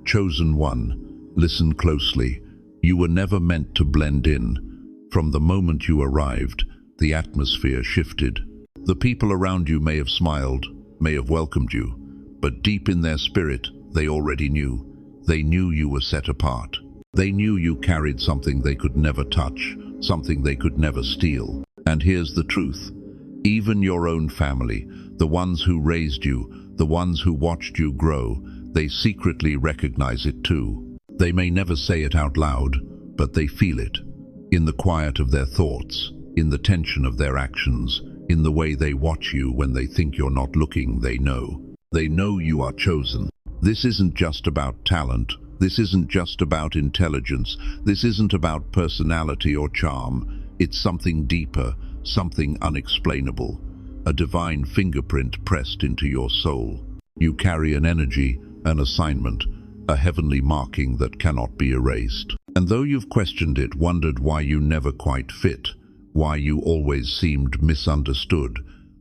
Chosen one, listen closely. You were never meant to blend in. From the moment you arrived, the atmosphere shifted. The people around you may have smiled, may have welcomed you, but deep in their spirit, they already knew. They knew you were set apart. They knew you carried something they could never touch, something they could never steal. And here's the truth. Even your own family, the ones who raised you, the ones who watched you grow, they secretly recognize it too. They may never say it out loud, but they feel it. In the quiet of their thoughts, in the tension of their actions, in the way they watch you when they think you're not looking, they know. They know you are chosen. This isn't just about talent. This isn't just about intelligence. This isn't about personality or charm. It's something deeper, something unexplainable. A divine fingerprint pressed into your soul. You carry an energy, an assignment, a heavenly marking that cannot be erased. And though you've questioned it, wondered why you never quite fit, why you always seemed misunderstood,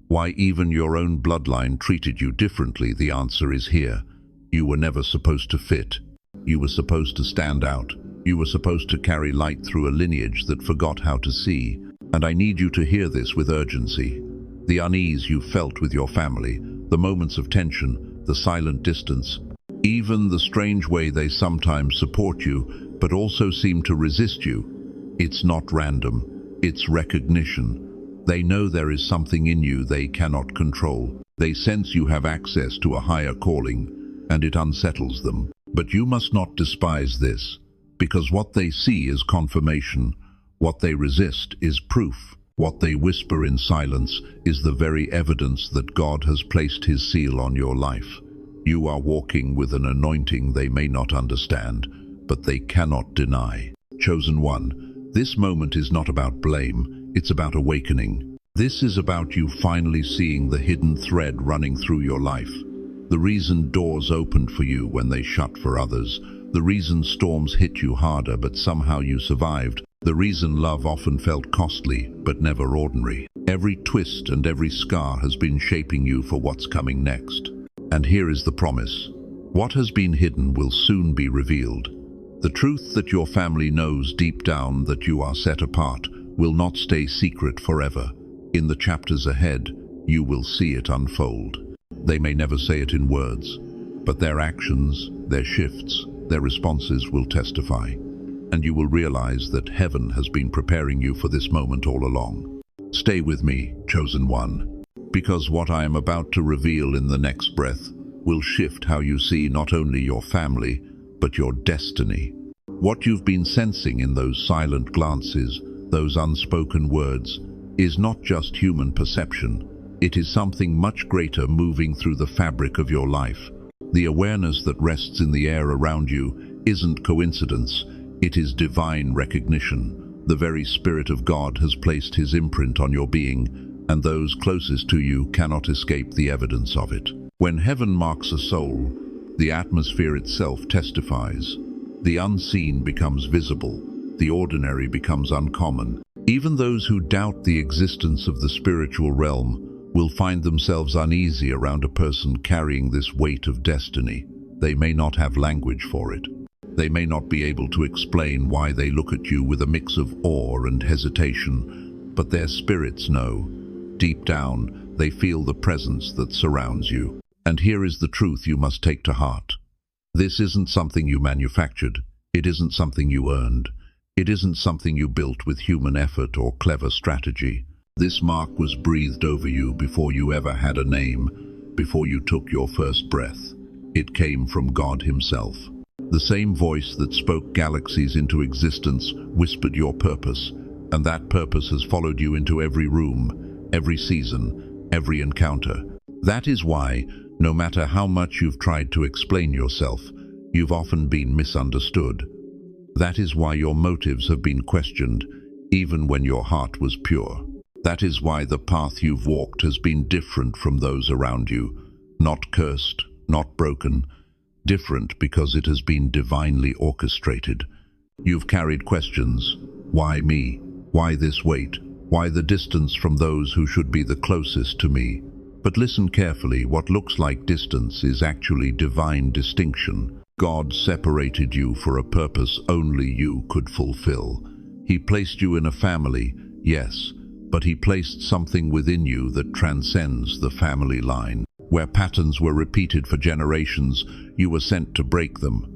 why even your own bloodline treated you differently, the answer is here. You were never supposed to fit. You were supposed to stand out. You were supposed to carry light through a lineage that forgot how to see. And I need you to hear this with urgency. The unease you felt with your family, the moments of tension, the silent distance, even the strange way they sometimes support you, but also seem to resist you. It's not random. It's recognition. They know there is something in you they cannot control. They sense you have access to a higher calling, and it unsettles them. But you must not despise this, because what they see is confirmation. What they resist is proof. What they whisper in silence is the very evidence that God has placed His seal on your life. You are walking with an anointing they may not understand, but they cannot deny. Chosen one, this moment is not about blame, it's about awakening. This is about you finally seeing the hidden thread running through your life. The reason doors opened for you when they shut for others. The reason storms hit you harder but somehow you survived. The reason love often felt costly but never ordinary. Every twist and every scar has been shaping you for what's coming next. And here is the promise. What has been hidden will soon be revealed. The truth that your family knows deep down that you are set apart will not stay secret forever. In the chapters ahead, you will see it unfold. They may never say it in words, but their actions, their shifts, their responses will testify. And you will realize that heaven has been preparing you for this moment all along. Stay with me, chosen one, because what I am about to reveal in the next breath will shift how you see not only your family, but your destiny. What you've been sensing in those silent glances, those unspoken words, is not just human perception. It is something much greater moving through the fabric of your life. The awareness that rests in the air around you isn't coincidence, it is divine recognition. The very Spirit of God has placed His imprint on your being, and those closest to you cannot escape the evidence of it. When heaven marks a soul, the atmosphere itself testifies. The unseen becomes visible, the ordinary becomes uncommon. Even those who doubt the existence of the spiritual realm will find themselves uneasy around a person carrying this weight of destiny. They may not have language for it. They may not be able to explain why they look at you with a mix of awe and hesitation, but their spirits know. Deep down, they feel the presence that surrounds you. And here is the truth you must take to heart. This isn't something you manufactured. It isn't something you earned. It isn't something you built with human effort or clever strategy. This mark was breathed over you before you ever had a name, before you took your first breath. It came from God Himself. The same voice that spoke galaxies into existence whispered your purpose, and that purpose has followed you into every room, every season, every encounter. That is why, no matter how much you've tried to explain yourself, you've often been misunderstood. That is why your motives have been questioned, even when your heart was pure. That is why the path you've walked has been different from those around you. Not cursed, not broken. Different because it has been divinely orchestrated. You've carried questions. Why me? Why this weight? Why the distance from those who should be the closest to me? But listen carefully, what looks like distance is actually divine distinction. God separated you for a purpose only you could fulfill. He placed you in a family, yes, but He placed something within you that transcends the family line. Where patterns were repeated for generations, you were sent to break them.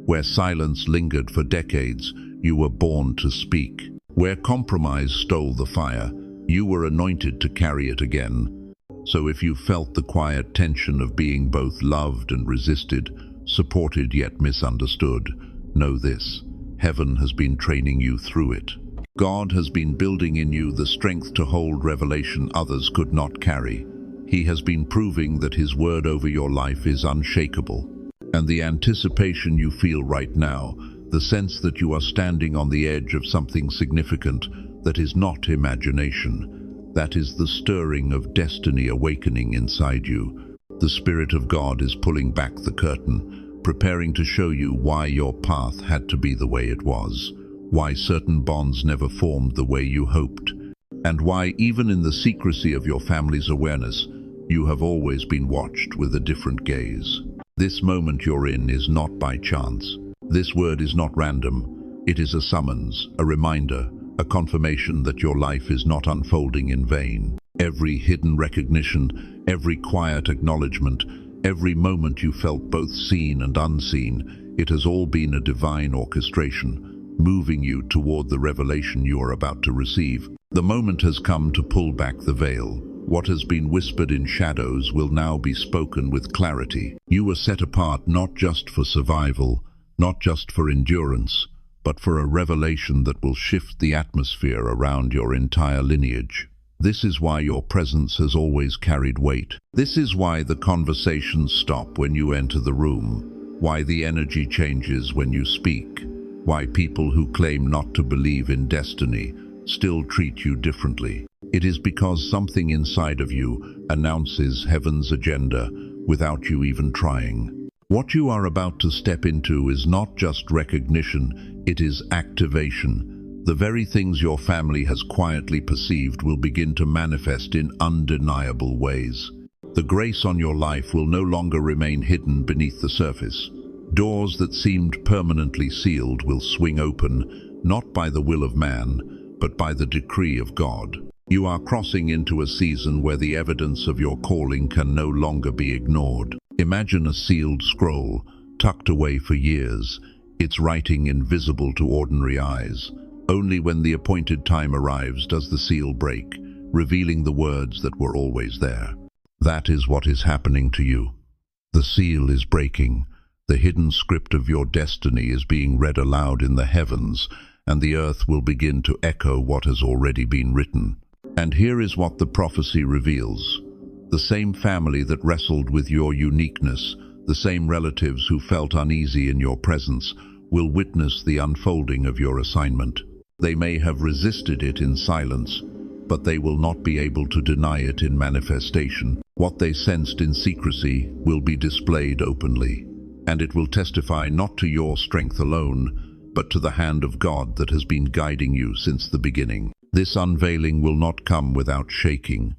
Where silence lingered for decades, you were born to speak. Where compromise stole the fire, you were anointed to carry it again. So if you felt the quiet tension of being both loved and resisted, supported yet misunderstood, know this: heaven has been training you through it. God has been building in you the strength to hold revelation others could not carry. He has been proving that His word over your life is unshakable. And the anticipation you feel right now, the sense that you are standing on the edge of something significant that is not imagination, that is the stirring of destiny awakening inside you. The Spirit of God is pulling back the curtain, preparing to show you why your path had to be the way it was, why certain bonds never formed the way you hoped, and why even in the secrecy of your family's awareness, you have always been watched with a different gaze. This moment you're in is not by chance. This word is not random. It is a summons, a reminder, a confirmation that your life is not unfolding in vain. Every hidden recognition, every quiet acknowledgement, every moment you felt both seen and unseen, it has all been a divine orchestration, moving you toward the revelation you are about to receive. The moment has come to pull back the veil. What has been whispered in shadows will now be spoken with clarity. You were set apart not just for survival, not just for endurance, but for a revelation that will shift the atmosphere around your entire lineage. This is why your presence has always carried weight. This is why the conversations stop when you enter the room, why the energy changes when you speak, why people who claim not to believe in destiny still treat you differently. It is because something inside of you announces heaven's agenda without you even trying. What you are about to step into is not just recognition, it is activation. The very things your family has quietly perceived will begin to manifest in undeniable ways. The grace on your life will no longer remain hidden beneath the surface. Doors that seemed permanently sealed will swing open, not by the will of man, but by the decree of God. You are crossing into a season where the evidence of your calling can no longer be ignored. Imagine a sealed scroll, tucked away for years, its writing invisible to ordinary eyes. Only when the appointed time arrives does the seal break, revealing the words that were always there. That is what is happening to you. The seal is breaking. The hidden script of your destiny is being read aloud in the heavens, and the earth will begin to echo what has already been written. And here is what the prophecy reveals. The same family that wrestled with your uniqueness, the same relatives who felt uneasy in your presence, will witness the unfolding of your assignment. They may have resisted it in silence, but they will not be able to deny it in manifestation. What they sensed in secrecy will be displayed openly, and it will testify not to your strength alone, but to the hand of God that has been guiding you since the beginning. This unveiling will not come without shaking.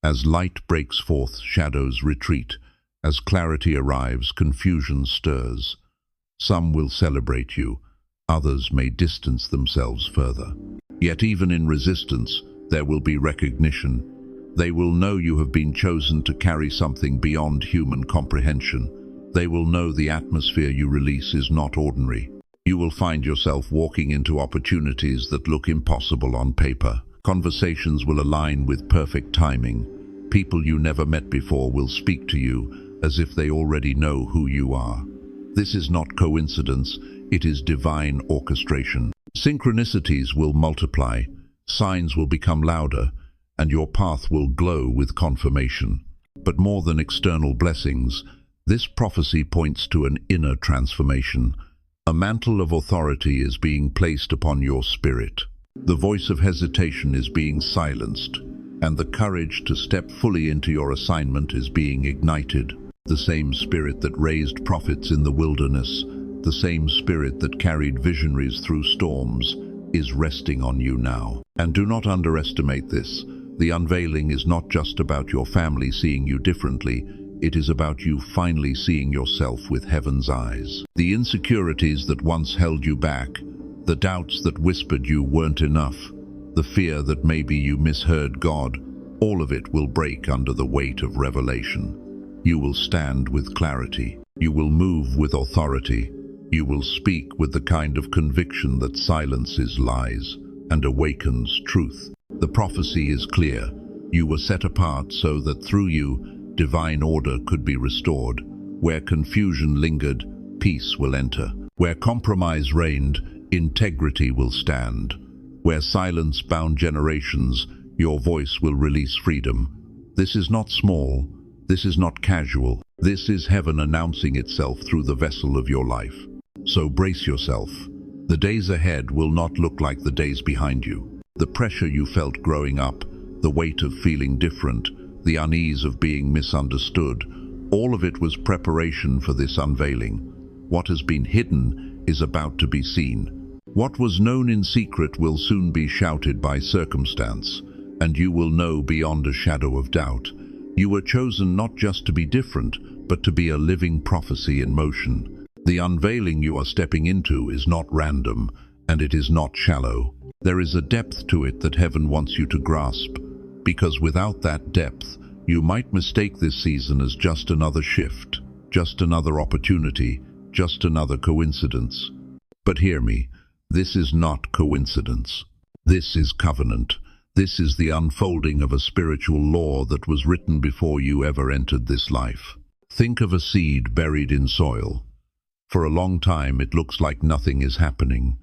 As light breaks forth, shadows retreat. As clarity arrives, confusion stirs. Some will celebrate you, others may distance themselves further. Yet even in resistance, there will be recognition. They will know you have been chosen to carry something beyond human comprehension. They will know the atmosphere you release is not ordinary. You will find yourself walking into opportunities that look impossible on paper. Conversations will align with perfect timing. People you never met before will speak to you as if they already know who you are. This is not coincidence, it is divine orchestration. Synchronicities will multiply, signs will become louder, and your path will glow with confirmation. But more than external blessings, this prophecy points to an inner transformation. A mantle of authority is being placed upon your spirit. The voice of hesitation is being silenced, and the courage to step fully into your assignment is being ignited. The same spirit that raised prophets in the wilderness, the same spirit that carried visionaries through storms, is resting on you now. And do not underestimate this. The unveiling is not just about your family seeing you differently, It is about you finally seeing yourself with heaven's eyes. The insecurities that once held you back, the doubts that whispered you weren't enough, the fear that maybe you misheard God, all of it will break under the weight of revelation. You will stand with clarity. You will move with authority. You will speak with the kind of conviction that silences lies and awakens truth. The prophecy is clear. You were set apart so that through you, divine order could be restored. Where confusion lingered, peace will enter. Where compromise reigned, integrity will stand. Where silence bound generations, your voice will release freedom. This is not small. This is not casual. This is heaven announcing itself through the vessel of your life. So brace yourself. The days ahead will not look like the days behind you. The pressure you felt growing up, the weight of feeling different, the unease of being misunderstood, all of it was preparation for this unveiling. What has been hidden is about to be seen. What was known in secret will soon be shouted by circumstance, and you will know beyond a shadow of doubt. You were chosen not just to be different, but to be a living prophecy in motion. The unveiling you are stepping into is not random, and it is not shallow. There is a depth to it that heaven wants you to grasp, because without that depth, you might mistake this season as just another shift, just another opportunity, just another coincidence. But hear me, this is not coincidence. This is covenant. This is the unfolding of a spiritual law that was written before you ever entered this life. Think of a seed buried in soil. For a long time it looks like nothing is happening.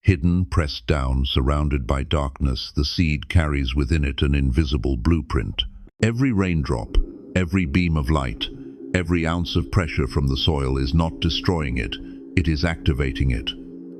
Hidden, pressed down, surrounded by darkness, the seed carries within it an invisible blueprint. Every raindrop, every beam of light, every ounce of pressure from the soil is not destroying it, it is activating it.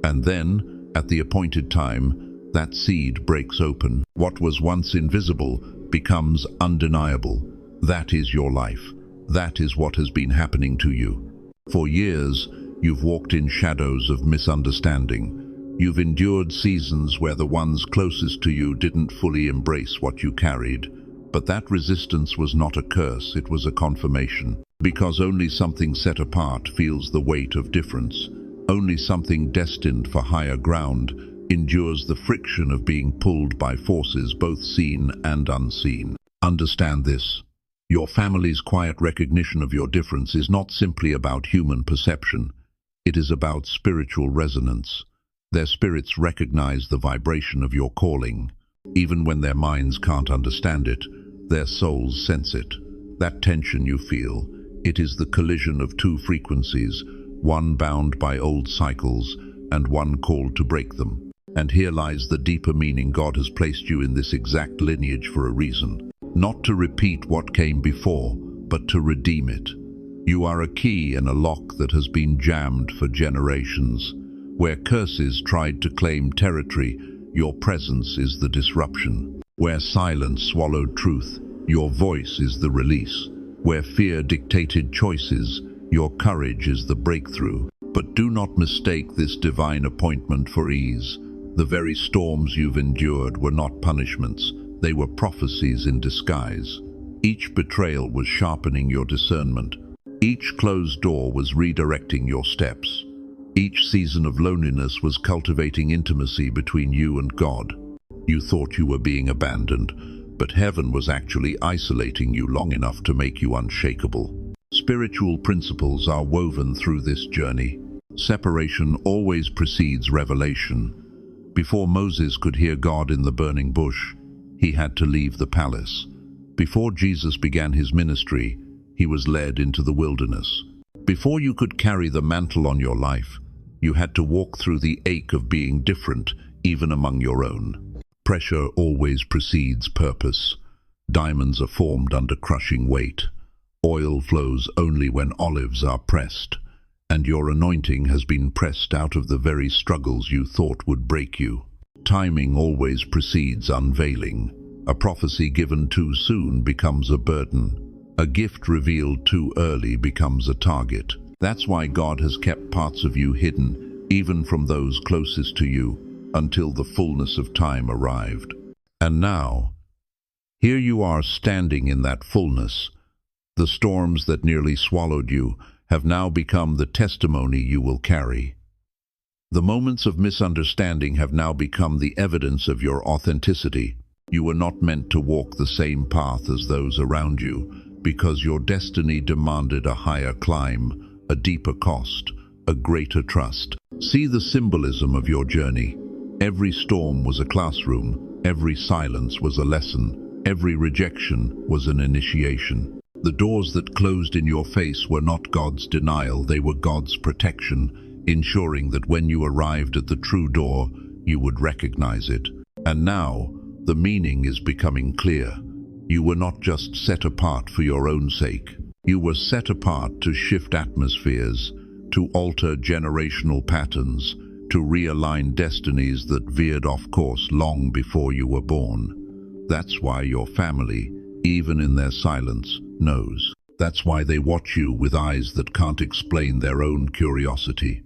And then, at the appointed time, that seed breaks open. What was once invisible becomes undeniable. That is your life. That is what has been happening to you. For years, you've walked in shadows of misunderstanding. You've endured seasons where the ones closest to you didn't fully embrace what you carried. But that resistance was not a curse, it was a confirmation. Because only something set apart feels the weight of difference. Only something destined for higher ground endures the friction of being pulled by forces both seen and unseen. Understand this. Your family's quiet recognition of your difference is not simply about human perception. It is about spiritual resonance. Their spirits recognize the vibration of your calling. Even when their minds can't understand it, their souls sense it. That tension you feel, it is the collision of two frequencies, one bound by old cycles and one called to break them. And here lies the deeper meaning. God has placed you in this exact lineage for a reason. Not to repeat what came before, but to redeem it. You are a key in a lock that has been jammed for generations. Where curses tried to claim territory, your presence is the disruption. Where silence swallowed truth, your voice is the release. Where fear dictated choices, your courage is the breakthrough. But do not mistake this divine appointment for ease. The very storms you've endured were not punishments. They were prophecies in disguise. Each betrayal was sharpening your discernment. Each closed door was redirecting your steps. Each season of loneliness was cultivating intimacy between you and God. You thought you were being abandoned, but heaven was actually isolating you long enough to make you unshakable. Spiritual principles are woven through this journey. Separation always precedes revelation. Before Moses could hear God in the burning bush, he had to leave the palace. Before Jesus began his ministry, he was led into the wilderness. Before you could carry the mantle on your life, you had to walk through the ache of being different, even among your own. Pressure always precedes purpose. Diamonds are formed under crushing weight. Oil flows only when olives are pressed. And your anointing has been pressed out of the very struggles you thought would break you. Timing always precedes unveiling. A prophecy given too soon becomes a burden. A gift revealed too early becomes a target. That's why God has kept parts of you hidden, even from those closest to you, until the fullness of time arrived. And now, here you are standing in that fullness, The storms that nearly swallowed you have now become the testimony you will carry. The moments of misunderstanding have now become the evidence of your authenticity. You were not meant to walk the same path as those around you, because your destiny demanded a higher climb, a deeper cost, a greater trust. See the symbolism of your journey. Every storm was a classroom, every silence was a lesson, every rejection was an initiation. The doors that closed in your face were not God's denial, they were God's protection, ensuring that when you arrived at the true door, you would recognize it. And now, the meaning is becoming clear. You were not just set apart for your own sake. You were set apart to shift atmospheres, to alter generational patterns, to realign destinies that veered off course long before you were born. That's why your family, even in their silence, knows. That's why they watch you with eyes that can't explain their own curiosity.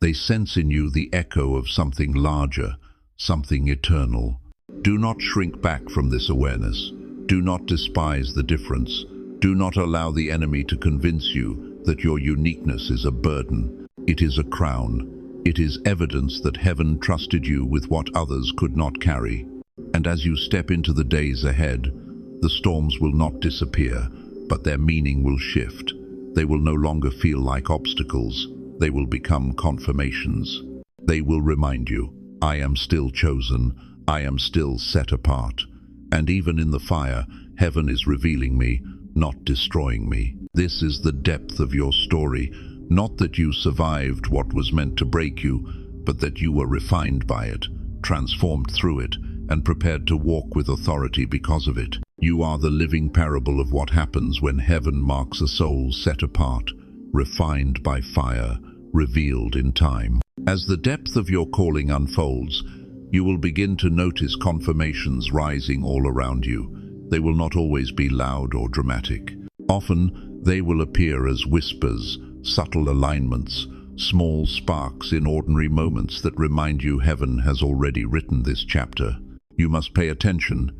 They sense in you the echo of something larger, something eternal. Do not shrink back from this awareness. Do not despise the difference. Do not allow the enemy to convince you that your uniqueness is a burden. It is a crown. It is evidence that heaven trusted you with what others could not carry. And as you step into the days ahead, the storms will not disappear, but their meaning will shift. They will no longer feel like obstacles. They will become confirmations. They will remind you, I am still chosen. I am still set apart. And even in the fire, heaven is revealing me, not destroying me. This is the depth of your story, not that you survived what was meant to break you, but that you were refined by it, transformed through it, and prepared to walk with authority because of it. You are the living parable of what happens when heaven marks a soul set apart, refined by fire, revealed in time. As the depth of your calling unfolds, you will begin to notice confirmations rising all around you. They will not always be loud or dramatic. Often, they will appear as whispers, subtle alignments, small sparks in ordinary moments that remind you heaven has already written this chapter. You must pay attention,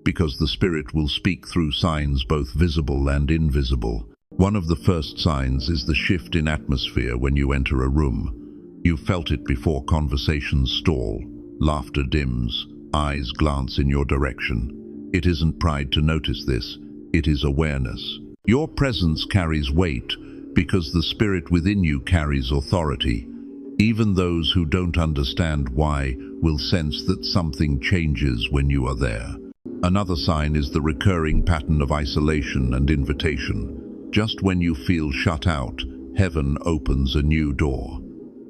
because the Spirit will speak through signs both visible and invisible. One of the first signs is the shift in atmosphere when you enter a room. You felt it before conversations stall, laughter dims, eyes glance in your direction. It isn't pride to notice this, it is awareness. Your presence carries weight because the Spirit within you carries authority. Even those who don't understand why will sense that something changes when you are there. Another sign is the recurring pattern of isolation and invitation. Just when you feel shut out, heaven opens a new door.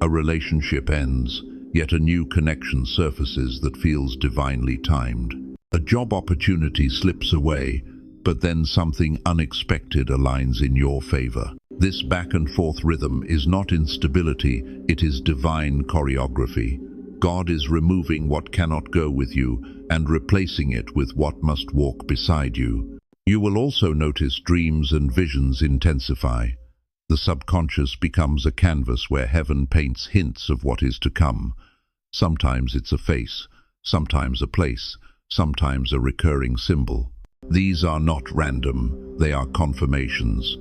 A relationship ends, yet a new connection surfaces that feels divinely timed. A job opportunity slips away, but then something unexpected aligns in your favor. This back and forth rhythm is not instability, it is divine choreography. God is removing what cannot go with you and replacing it with what must walk beside you. You will also notice dreams and visions intensify. The subconscious becomes a canvas where heaven paints hints of what is to come. Sometimes it's a face, sometimes a place, sometimes a recurring symbol. These are not random, they are confirmations.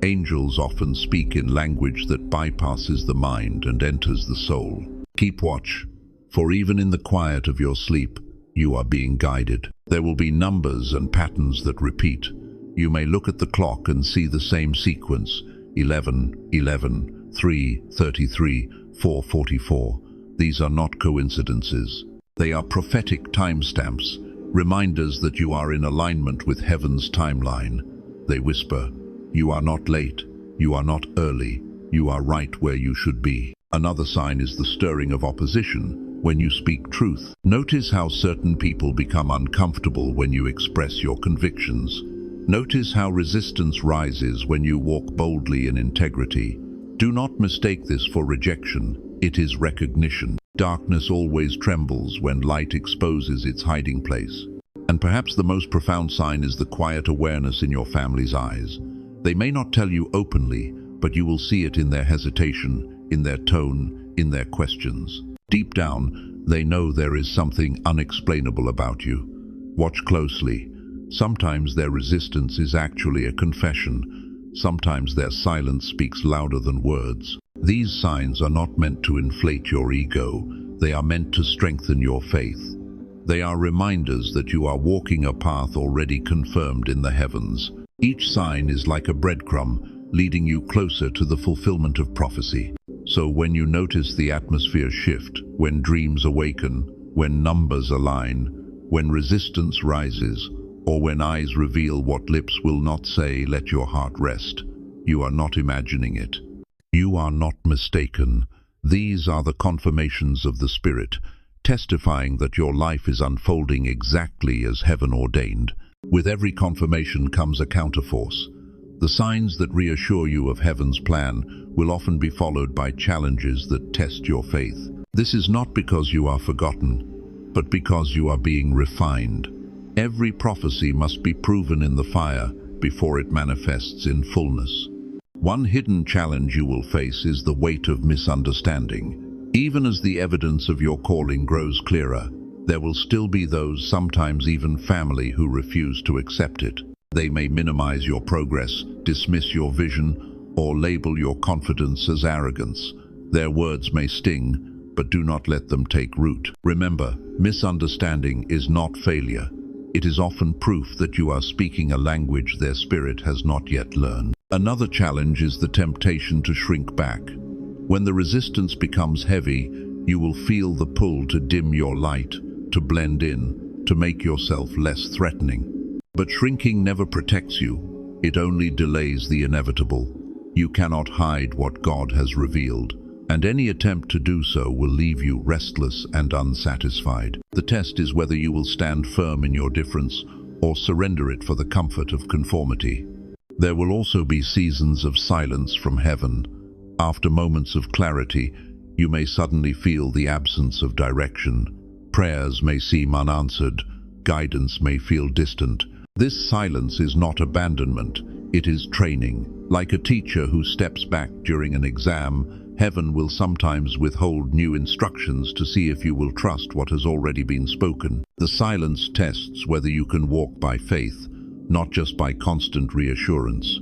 Angels often speak in language that bypasses the mind and enters the soul. Keep watch, for even in the quiet of your sleep, you are being guided. There will be numbers and patterns that repeat. You may look at the clock and see the same sequence, 11, 11, 3, 33, 444. These are not coincidences. They are prophetic timestamps, reminders that you are in alignment with heaven's timeline. They whisper, you are not late, you are not early, you are right where you should be. Another sign is the stirring of opposition when you speak truth. Notice how certain people become uncomfortable when you express your convictions. Notice how resistance rises when you walk boldly in integrity. Do not mistake this for rejection, it is recognition. Darkness always trembles when light exposes its hiding place. And perhaps the most profound sign is the quiet awareness in your family's eyes. They may not tell you openly, but you will see it in their hesitation, in their tone, in their questions. Deep down, they know there is something unexplainable about you. Watch closely. Sometimes their resistance is actually a confession. Sometimes their silence speaks louder than words. These signs are not meant to inflate your ego. They are meant to strengthen your faith. They are reminders that you are walking a path already confirmed in the heavens. Each sign is like a breadcrumb, leading you closer to the fulfillment of prophecy. So when you notice the atmosphere shift, when dreams awaken, when numbers align, when resistance rises, or when eyes reveal what lips will not say, let your heart rest. You are not imagining it. You are not mistaken. These are the confirmations of the Spirit, testifying that your life is unfolding exactly as heaven ordained. With every confirmation comes a counterforce. The signs that reassure you of heaven's plan will often be followed by challenges that test your faith. This is not because you are forgotten, but because you are being refined. Every prophecy must be proven in the fire before it manifests in fullness. One hidden challenge you will face is the weight of misunderstanding. Even as the evidence of your calling grows clearer, there will still be those, sometimes even family, who refuse to accept it. They may minimize your progress, dismiss your vision, or label your confidence as arrogance. Their words may sting, but do not let them take root. Remember, misunderstanding is not failure. It is often proof that you are speaking a language their spirit has not yet learned. Another challenge is the temptation to shrink back. When the resistance becomes heavy, you will feel the pull to dim your light, to blend in, to make yourself less threatening. But shrinking never protects you. It only delays the inevitable. You cannot hide what God has revealed, and any attempt to do so will leave you restless and unsatisfied. The test is whether you will stand firm in your difference or surrender it for the comfort of conformity. There will also be seasons of silence from heaven. After moments of clarity, you may suddenly feel the absence of direction. Prayers may seem unanswered. Guidance may feel distant. This silence is not abandonment. It is training. Like a teacher who steps back during an exam, heaven will sometimes withhold new instructions to see if you will trust what has already been spoken. The silence tests whether you can walk by faith, not just by constant reassurance.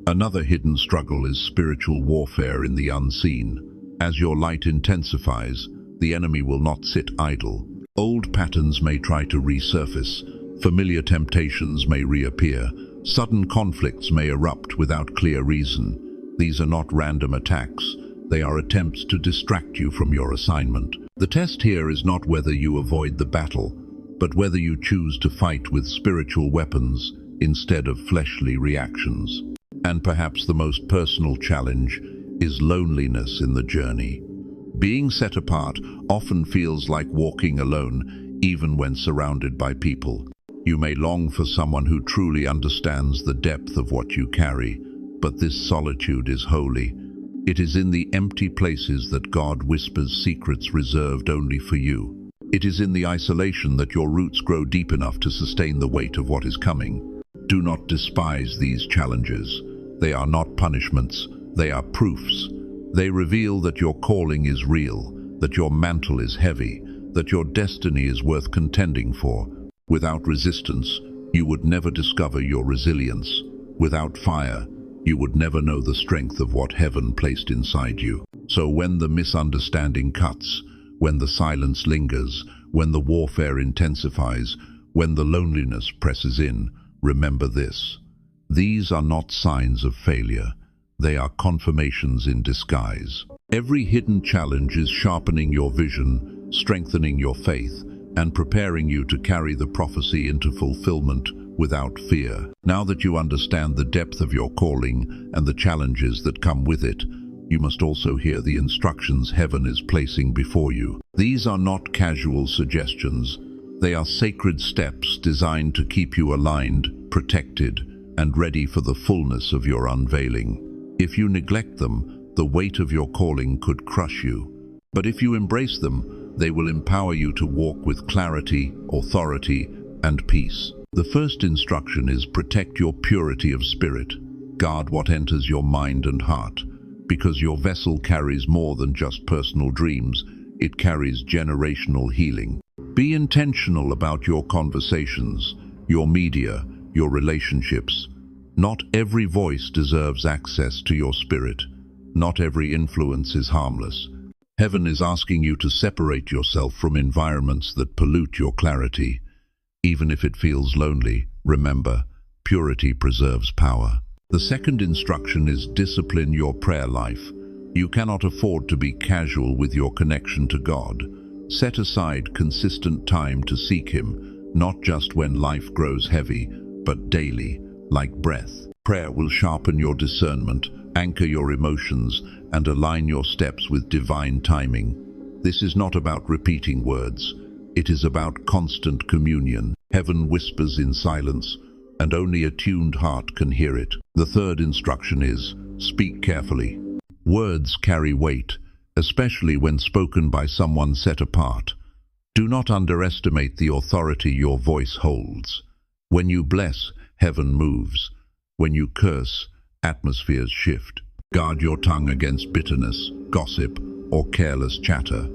Another hidden struggle is spiritual warfare in the unseen. As your light intensifies, the enemy will not sit idle. Old patterns may try to resurface. Familiar temptations may reappear. Sudden conflicts may erupt without clear reason. These are not random attacks. They are attempts to distract you from your assignment. The test here is not whether you avoid the battle, but whether you choose to fight with spiritual weapons instead of fleshly reactions. And perhaps the most personal challenge is loneliness in the journey. Being set apart often feels like walking alone, even when surrounded by people. You may long for someone who truly understands the depth of what you carry, but this solitude is holy. It is in the empty places that God whispers secrets reserved only for you. It is in the isolation that your roots grow deep enough to sustain the weight of what is coming. Do not despise these challenges. They are not punishments, they are proofs. They reveal that your calling is real, that your mantle is heavy, that your destiny is worth contending for. Without resistance, you would never discover your resilience. Without fire, you would never know the strength of what heaven placed inside you. So when the misunderstanding cuts, when the silence lingers, when the warfare intensifies, when the loneliness presses in, remember this. These are not signs of failure. They are confirmations in disguise. Every hidden challenge is sharpening your vision, strengthening your faith, and preparing you to carry the prophecy into fulfillment without fear. Now that you understand the depth of your calling and the challenges that come with it, you must also hear the instructions heaven is placing before you. These are not casual suggestions. They are sacred steps designed to keep you aligned, protected, and ready for the fullness of your unveiling. If you neglect them, the weight of your calling could crush you. But if you embrace them, they will empower you to walk with clarity, authority, and peace. The first instruction is protect your purity of spirit. Guard what enters your mind and heart, because your vessel carries more than just personal dreams. It carries generational healing. Be intentional about your conversations. your media, your relationships. Not every voice deserves access to your spirit. Not every influence is harmless. Heaven is asking you to separate yourself from environments that pollute your clarity. Even if it feels lonely, remember, purity preserves power. The second instruction is discipline your prayer life. You cannot afford to be casual with your connection to God. Set aside consistent time to seek Him, not just when life grows heavy, but daily, like breath. Prayer will sharpen your discernment, anchor your emotions, and align your steps with divine timing. This is not about repeating words. It is about constant communion. Heaven whispers in silence, and only a tuned heart can hear it. The third instruction is, speak carefully. Words carry weight, especially when spoken by someone set apart. Do not underestimate the authority your voice holds. When you bless, heaven moves. When you curse, atmospheres shift. Guard your tongue against bitterness, gossip, or careless chatter.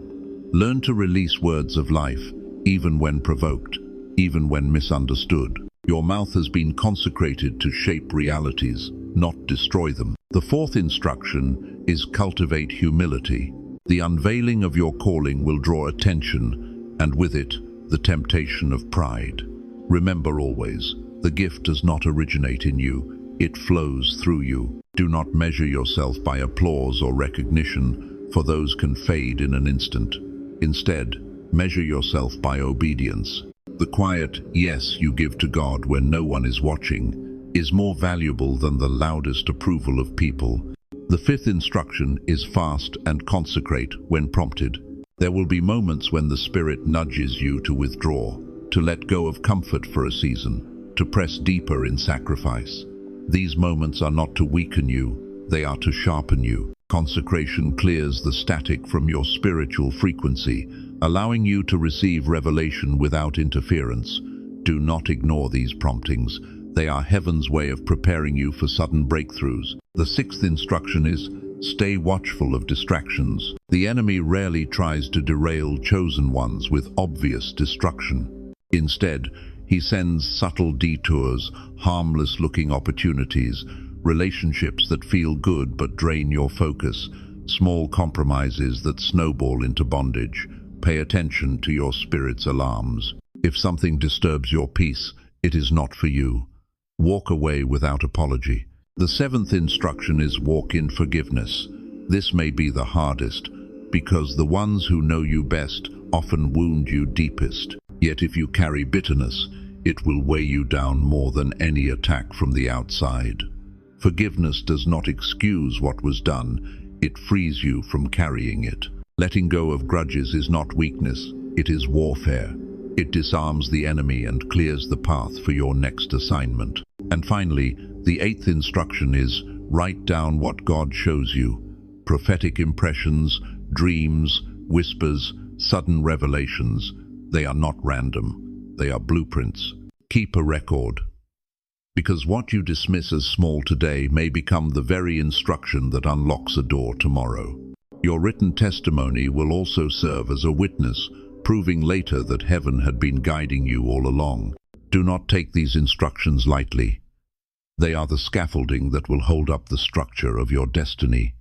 Learn to release words of life, even when provoked, even when misunderstood. Your mouth has been consecrated to shape realities, not destroy them. The fourth instruction is cultivate humility. The unveiling of your calling will draw attention, and with it, the temptation of pride. Remember always, the gift does not originate in you, it flows through you. Do not measure yourself by applause or recognition, for those can fade in an instant. Instead, measure yourself by obedience. The quiet yes you give to God when no one is watching is more valuable than the loudest approval of people. The fifth instruction is fast and consecrate when prompted. There will be moments when the Spirit nudges you to withdraw, to let go of comfort for a season, to press deeper in sacrifice. These moments are not to weaken you, they are to sharpen you. Consecration clears the static from your spiritual frequency, allowing you to receive revelation without interference. Do not ignore these promptings. They are heaven's way of preparing you for sudden breakthroughs. The sixth instruction is, stay watchful of distractions. The enemy rarely tries to derail chosen ones with obvious destruction. Instead, he sends subtle detours, harmless-looking opportunities, relationships that feel good but drain your focus, small compromises that snowball into bondage. Pay attention to your spirit's alarms. If something disturbs your peace, it is not for you. Walk away without apology. The seventh instruction is walk in forgiveness. This may be the hardest, because the ones who know you best often wound you deepest. Yet if you carry bitterness, it will weigh you down more than any attack from the outside. Forgiveness does not excuse what was done, it frees you from carrying it. Letting go of grudges is not weakness, it is warfare. It disarms the enemy and clears the path for your next assignment. And finally, the eighth instruction is, write down what God shows you. Prophetic impressions, dreams, whispers, sudden revelations. They are not random, they are blueprints. Keep a record. Because what you dismiss as small today may become the very instruction that unlocks a door tomorrow. Your written testimony will also serve as a witness, proving later that heaven had been guiding you all along. Do not take these instructions lightly. They are the scaffolding that will hold up the structure of your destiny.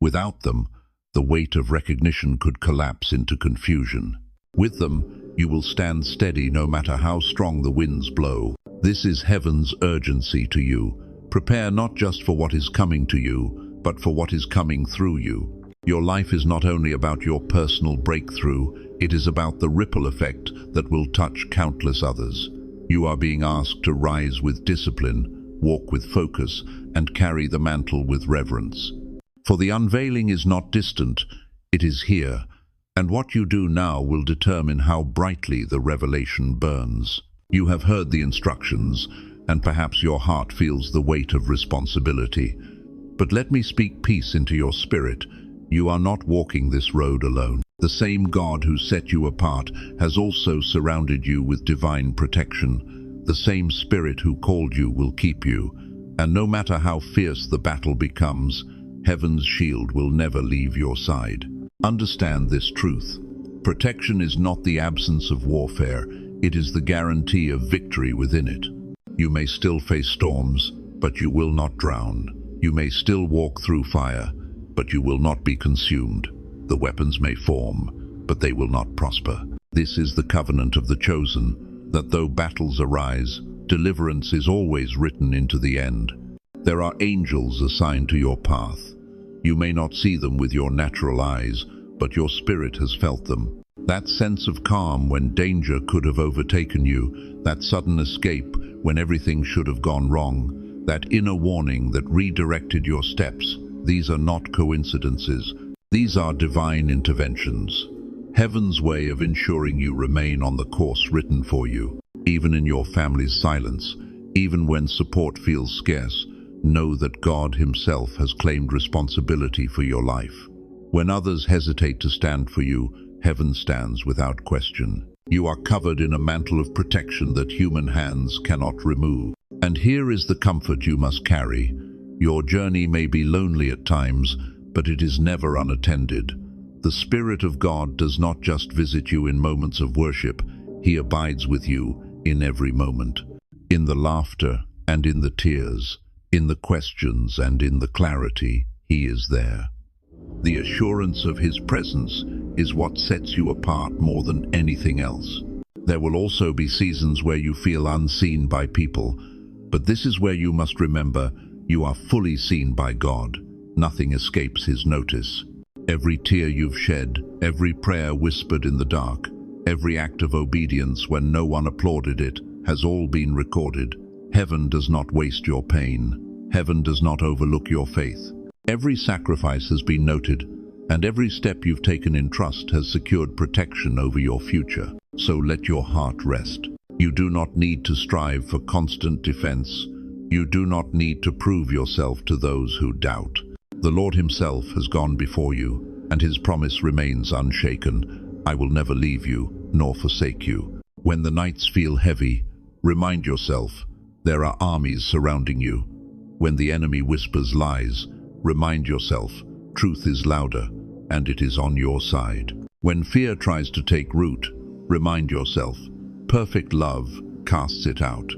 Without them, the weight of recognition could collapse into confusion. With them, you will stand steady no matter how strong the winds blow. This is heaven's urgency to you. Prepare not just for what is coming to you, but for what is coming through you. Your life is not only about your personal breakthrough, it is about the ripple effect that will touch countless others. You are being asked to rise with discipline, walk with focus, and carry the mantle with reverence. For the unveiling is not distant, it is here, and what you do now will determine how brightly the revelation burns. You have heard the instructions, and perhaps your heart feels the weight of responsibility. But let me speak peace into your spirit. You are not walking this road alone. The same God who set you apart has also surrounded you with divine protection. The same Spirit who called you will keep you. And no matter how fierce the battle becomes, heaven's shield will never leave your side. Understand this truth. Protection is not the absence of warfare, It is the guarantee of victory within it. You may still face storms, but you will not drown. You may still walk through fire, but you will not be consumed. The weapons may form, but they will not prosper. This is the covenant of the chosen, that though battles arise, deliverance is always written into the end. There are angels assigned to your path. You may not see them with your natural eyes, but your spirit has felt them. That sense of calm when danger could have overtaken you, that sudden escape when everything should have gone wrong, that inner warning that redirected your steps, these are not coincidences. These are divine interventions. Heaven's way of ensuring you remain on the course written for you. Even in your family's silence, even when support feels scarce, know that God Himself has claimed responsibility for your life. When others hesitate to stand for you, heaven stands without question. You are covered in a mantle of protection that human hands cannot remove. And here is the comfort you must carry. Your journey may be lonely at times, but it is never unattended. The Spirit of God does not just visit you in moments of worship, He abides with you in every moment. In the laughter and in the tears, in the questions and in the clarity, He is there. The assurance of His presence is what sets you apart more than anything else. There will also be seasons where you feel unseen by people, but this is where you must remember you are fully seen by God. Nothing escapes His notice. Every tear you've shed, every prayer whispered in the dark, every act of obedience when no one applauded it, has all been recorded. Heaven does not waste your pain. Heaven does not overlook your faith. Every sacrifice has been noted, and every step you've taken in trust has secured protection over your future. So let your heart rest. You do not need to strive for constant defense. You do not need to prove yourself to those who doubt. The Lord Himself has gone before you, and His promise remains unshaken. I will never leave you, nor forsake you. When the nights feel heavy, remind yourself, there are armies surrounding you. When the enemy whispers lies, remind yourself, truth is louder, and it is on your side. When fear tries to take root, remind yourself, perfect love casts it out.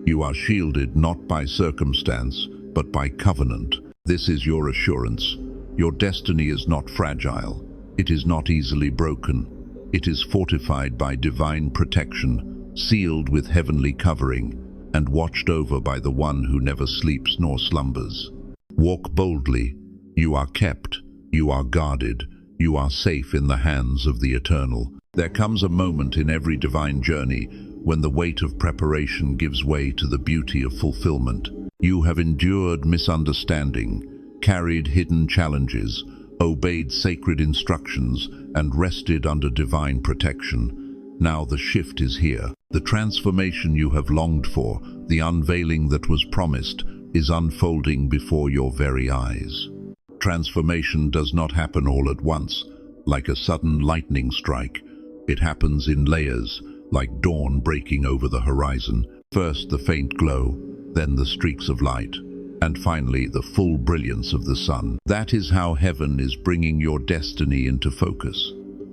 You are shielded not by circumstance, but by covenant. This is your assurance. Your destiny is not fragile. It is not easily broken. It is fortified by divine protection, sealed with heavenly covering, and watched over by the one who never sleeps nor slumbers. Walk boldly. You are kept. You are guarded. You are safe in the hands of the Eternal. There comes a moment in every divine journey when the weight of preparation gives way to the beauty of fulfillment. You have endured misunderstanding, carried hidden challenges, obeyed sacred instructions, and rested under divine protection. Now the shift is here. The transformation you have longed for, the unveiling that was promised, is unfolding before your very eyes. Transformation does not happen all at once, like a sudden lightning strike. It happens in layers, like dawn breaking over the horizon. First the faint glow, then the streaks of light, and finally the full brilliance of the sun. That is how heaven is bringing your destiny into focus.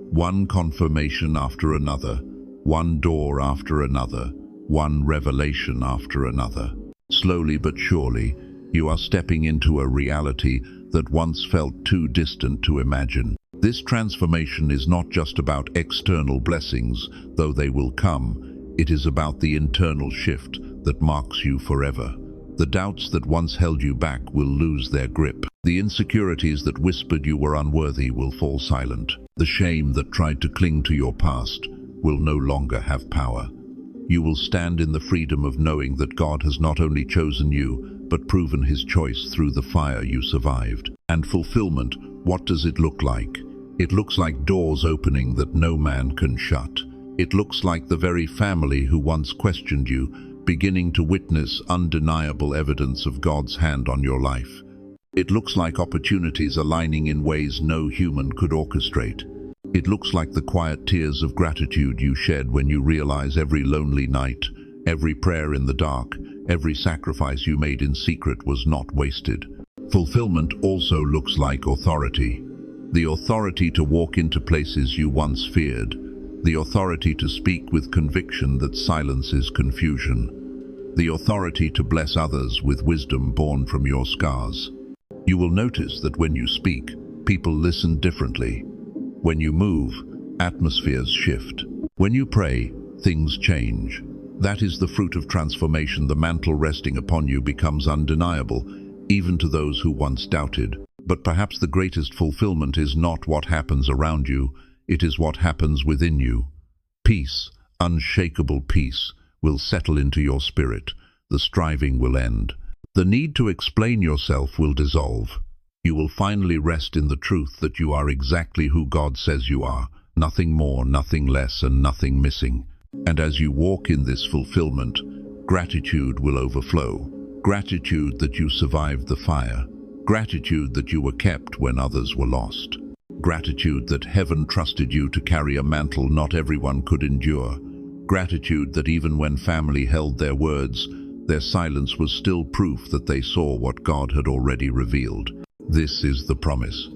One confirmation after another, one door after another, one revelation after another. Slowly but surely, you are stepping into a reality that once felt too distant to imagine. This transformation is not just about external blessings, though they will come. It is about the internal shift that marks you forever. The doubts that once held you back will lose their grip. The insecurities that whispered you were unworthy will fall silent. The shame that tried to cling to your past will no longer have power. You will stand in the freedom of knowing that God has not only chosen you, but proven His choice through the fire you survived. And fulfillment, what does it look like? It looks like doors opening that no man can shut. It looks like the very family who once questioned you, beginning to witness undeniable evidence of God's hand on your life. It looks like opportunities aligning in ways no human could orchestrate. It looks like the quiet tears of gratitude you shed when you realize every lonely night, every prayer in the dark, every sacrifice you made in secret was not wasted. Fulfillment also looks like authority. The authority to walk into places you once feared. the authority to speak with conviction that silences confusion, the authority to bless others with wisdom born from your scars. You will notice that when you speak, people listen differently. When you move, atmospheres shift. When you pray, things change. That is the fruit of transformation. The mantle resting upon you becomes undeniable, even to those who once doubted. But perhaps the greatest fulfillment is not what happens around you, it is what happens within you. Peace, unshakable peace, will settle into your spirit. The striving will end. The need to explain yourself will dissolve. You will finally rest in the truth that you are exactly who God says you are, nothing more, nothing less, and nothing missing. And as you walk in this fulfillment, gratitude will overflow. Gratitude that you survived the fire. Gratitude that you were kept when others were lost. Gratitude that heaven trusted you to carry a mantle not everyone could endure. Gratitude that even when family held their words, their silence was still proof that they saw what God had already revealed. This is the promise.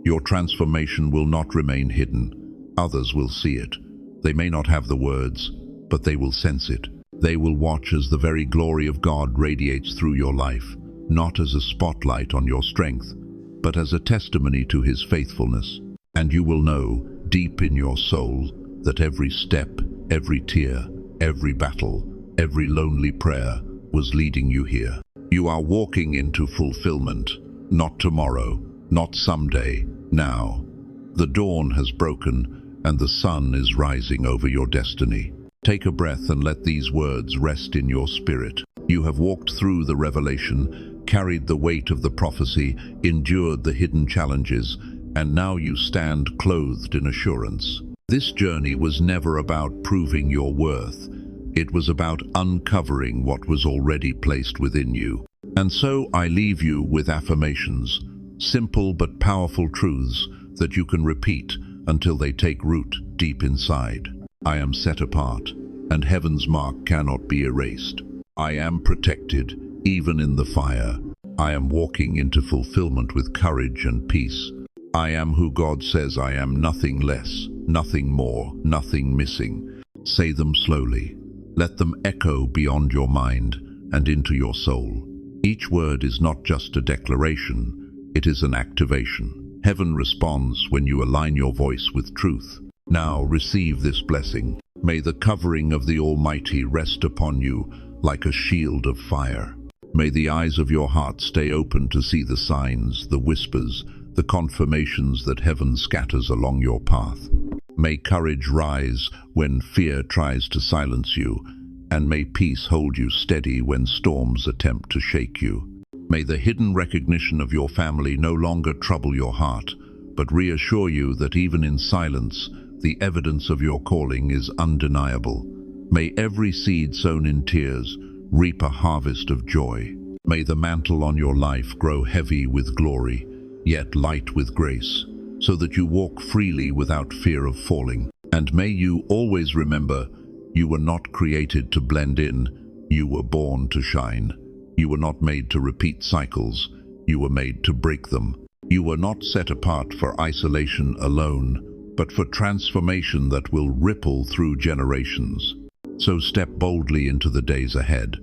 Your transformation will not remain hidden. Others will see it. They may not have the words, but they will sense it. They will watch as the very glory of God radiates through your life, not as a spotlight on your strength, but as a testimony to His faithfulness. And you will know, deep in your soul, that every step, every tear, every battle, every lonely prayer was leading you here. You are walking into fulfillment, not tomorrow, not someday, now. The dawn has broken, and the sun is rising over your destiny. Take a breath and let these words rest in your spirit. You have walked through the revelation, carried the weight of the prophecy, endured the hidden challenges, and now you stand clothed in assurance. This journey was never about proving your worth. It was about uncovering what was already placed within you. And so I leave you with affirmations, simple but powerful truths that you can repeat until they take root deep inside. I am set apart, and heaven's mark cannot be erased. I am protected, even in the fire. I am walking into fulfillment with courage and peace. I am who God says I am, nothing less, nothing more, nothing missing. Say them slowly. Let them echo beyond your mind and into your soul. Each word is not just a declaration, it is an activation. Heaven responds when you align your voice with truth. Now receive this blessing. May the covering of the Almighty rest upon you like a shield of fire. May the eyes of your heart stay open to see the signs, the whispers, the confirmations that heaven scatters along your path. May courage rise when fear tries to silence you, and may peace hold you steady when storms attempt to shake you. May the hidden recognition of your family no longer trouble your heart, but reassure you that even in silence, the evidence of your calling is undeniable. May every seed sown in tears reap a harvest of joy. May the mantle on your life grow heavy with glory, yet light with grace, so that you walk freely without fear of falling. And may you always remember, you were not created to blend in, you were born to shine. You were not made to repeat cycles, you were made to break them. You were not set apart for isolation alone, but for transformation that will ripple through generations. So step boldly into the days ahead.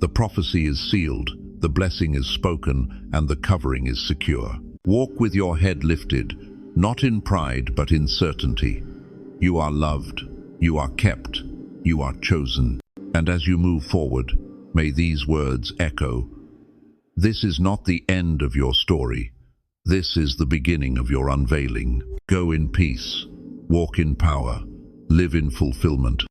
The prophecy is sealed, the blessing is spoken, and the covering is secure. Walk with your head lifted, not in pride but in certainty. You are loved, you are kept, you are chosen. And as you move forward, may these words echo. This is not the end of your story. This is the beginning of your unveiling. Go in peace, walk in power, live in fulfillment.